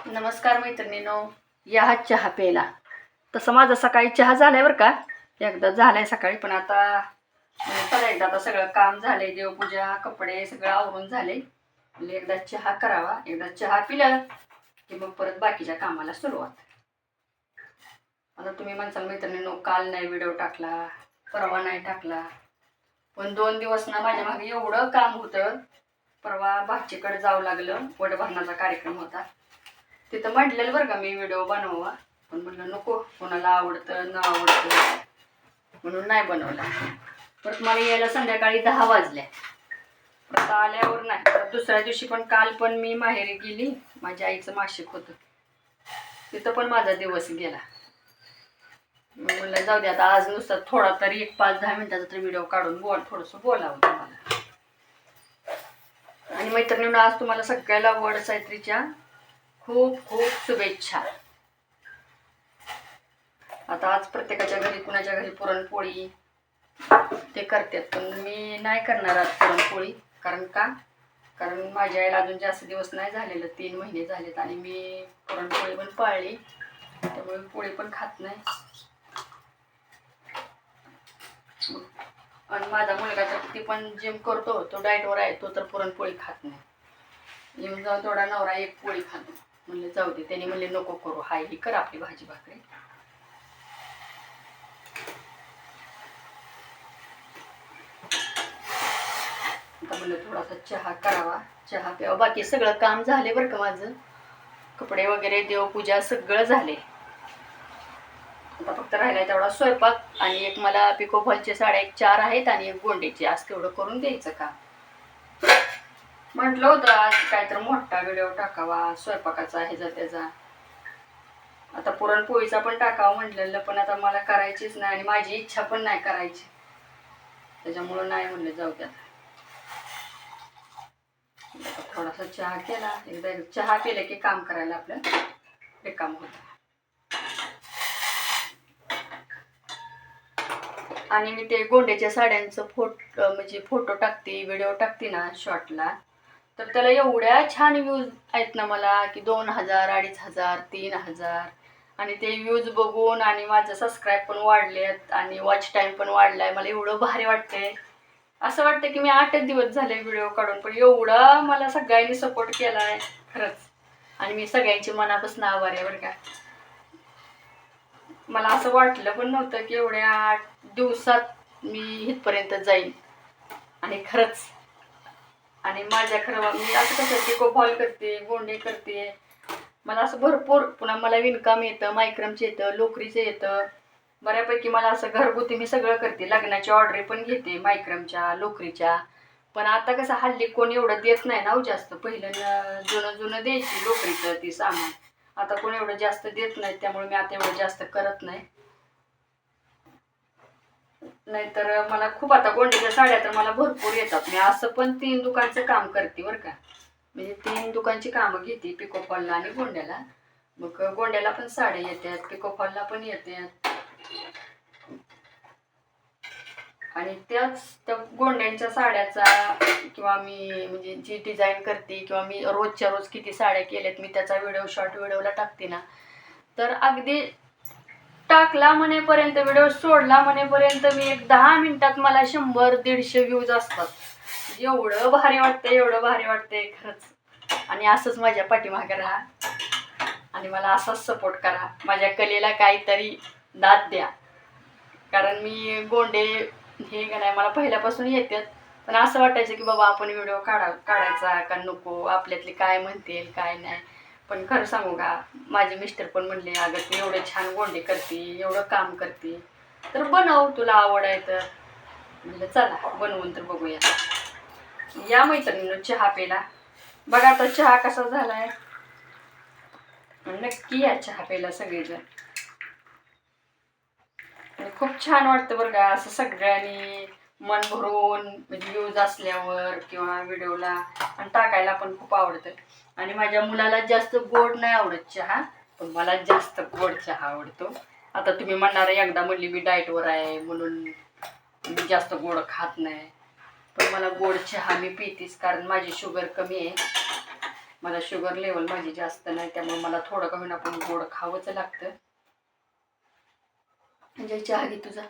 नमस्कार मैत्रिणींनो, या हा चहा प्यायला. तसं माझं सकाळी चहा झालाय बरं का, एकदा झालाय सकाळी. पण आता चला एकदा आता सगळं काम झालंय, देवपूजा कपडे सगळं आवरून झाले. म्हणजे एकदा चहा करावा. एकदा चहा पिलं की मग परत बाकीच्या कामाला सुरुवात. आता तुम्ही म्हणसाल मैत्रिणींनो, काल नाही व्हिडिओ टाकला, परवा नाही टाकला, पण 2 दिवस ना माझ्या मागे एवढं काम होतं. परवा भाचीकडे जावं लागलं, वडभरणाचा कार्यक्रम होता. तिथं म्हटलेलं बरं का मी व्हिडिओ बनवा, पण म्हटलं नको, कोणाला आवडतं न आवडतं म्हणून नाही बनवला. परत मला यायला संध्याकाळी 10 वाजल्या. परत आल्यावर नाही. परत दुसऱ्या दिवशी पण काल पण मी माहेरी गेली, माझ्या आईचं मासिक होतं, तिथं पण माझा दिवस गेला. म्हणलं जाऊ दे आता, आज नुसतं थोडा तरी 5-10 मिनिटाचा तरी व्हिडिओ काढून थोडंसं बोलावं तुम्हाला. आणि मैत्रिणींनो, आज तुम्हाला सगळ्याला वडसावित्रीच्या खूप खूप शुभेच्छा. आता आज प्रत्येकाच्या घरी, कुणाच्या घरी पुरणपोळी ते करतात, पण मी नाही करणार आज पुरणपोळी. कारण माझ्या आईला अजून जास्त दिवस नाही झालेलं, 3 महिने झालेत, आणि मी पुरणपोळी पण पाळली, त्यामुळे पोळी पण खात नाही. आणि माझा मुलगा तर किती पण जिम करतो, तो डाएटवर आहे, तो तर पुरणपोळी खात नाही. येऊन जाऊन थोडा नवरा एक पोळी खातो. म्हणले जाऊ दे, त्यांनी म्हणले नको करू, हाय ही कर आपली भाजी भाकरी. आता म्हणलं थोडासा चहा करावा, चहा प्यावा. बाकी सगळं काम झाले बरं का माझं, कपडे वगैरे, देवपूजा सगळं झाले. आता फक्त राहिलाय तेवढा स्वयंपाक. आणि एक मला पिको फॉलच्या साड्या 4 आहेत आणि एक गोंडेची, आज तेवढं करून द्यायचं का. म्हटलं होतं आज काहीतरी मोठा व्हिडिओ टाकावा स्वयंपाकाचा, ह्याचा त्याचा. आता पुरणपोळीचा पण टाकावं म्हटलेलं, पण आता मला करायचीच नाही आणि माझी इच्छा पण नाही करायची, त्याच्यामुळं नाही म्हणलं जाऊ द्या. थोडासा चहा केला, एकदा चहा पिला की काम करायला आपलं रिकाम होतं. आणि मी ते गोंड्याच्या साड्यांचं फोटो टाकते, व्हिडिओ टाकते ना शॉर्टला, तर त्याला एवढ्या छान व्ह्यूज आहेत ना मला, की 2000, 2500, 3000. आणि ते व्ह्यूज बघून आणि माझं सबस्क्राईब पण वाढलेत आणि वॉच टाईम पण वाढलाय. मला एवढं भारी वाटते. असं वाटतं की मी 8 दिवस झाले व्हिडिओ काढून, पण एवढा मला सगळ्यांनी सपोर्ट केलाय खरंच. आणि मी सगळ्यांची मनापासून आभारी आहे बरं का. मला असं वाटलं पण नव्हतं की एवढ्या दिवसात मी इथपर्यंत जाईन. आणि खरंच, आणि माझ्या खरं मी असं कसं पिको फॉल करते, गोंडे करते, मला असं भरपूर. पुन्हा मला विणकाम येतं, मायक्रमचं येतं, लोकरीचं येतं बऱ्यापैकी. मला असं घरगुती मी सगळं करते, लग्नाची ऑर्डर पण घेते, मायक्रमच्या, लोकरीच्या. पण आता कसं हल्ली कोणी एवढं देत नाही ना जास्त. पहिलं जुनं द्यायची लोकरीचं ती सामान, आता कोणी एवढं जास्त देत नाही, त्यामुळे मी आता एवढं जास्त करत नाही. नाहीतर मला खूप, आता गोंड्याच्या साड्या तर मला भरपूर येतात. मी असं पण 3 दुकानचं काम करते बरं का. म्हणजे 3 दुकानची कामं घेते, पिको फॉलला आणि गोंड्याला. मग गोंड्याला पण साड्या येतात, पिको फॉलला पण येतात. आणि त्या गोंड्यांच्या साड्याचा किंवा मी म्हणजे जी डिझाईन करते, किंवा मी रोजच्या रोज किती साड्या केल्यात मी त्याचा व्हिडिओ शॉर्ट व्हिडिओला टाकते ना, तर अगदी टाकला म्हणेपर्यंत, व्हिडिओ सोडला म्हणेपर्यंत मी एक 10 मिनिटात मला 100-150 व्ह्यूज असतात. एवढं भारी वाटतंय, एवढं भारी वाटतंय खरंच. आणि असंच माझ्या पाठीमागे राहा आणि मला असाच सपोर्ट करा. माझ्या कलेला काहीतरी दाद द्या. कारण मी गोंडे हे का नाही मला पहिल्यापासून येतात, पण असं वाटायचं की बाबा आपण व्हिडिओ काढायचा का नको, आपल्यातले काय म्हणतील काय नाही. पण खरं सांगू का, माझे मिस्टर पण म्हणले, अगं तू एवढं छान गोंडे करते, एवढं काम करते, तर बनव, तुला आवड आहे तर. म्हणलं चला बनवून तर बघूया. या मैत्रिणींनो चहा प्यायला. बघा आता चहा कसा झालाय, नक्की या चहा प्यायला सगळेजण. खूप छान वाटतं बरं का, असं सगळ्यांनी मन भरून म्हणजे व्ह्यूज असल्यावर किंवा व्हिडिओला. आणि टाकायला पण खूप आवडतं. आणि माझ्या मुलाला जास्त गोड नाही आवडत चहा, पण मला जास्त गोड चहा आवडतो. आता तुम्ही म्हणणार एकदा म्हणली मी डाएटवर आहे म्हणून मी जास्त गोड खात नाही, पण मला गोड चहा मी पितेच, कारण माझी शुगर कमी आहे. मला शुगर लेवल माझी जास्त नाही, त्यामुळे मला थोडं का होईना पण गोड खावंच लागतं. म्हणजे चहा घे तुझा.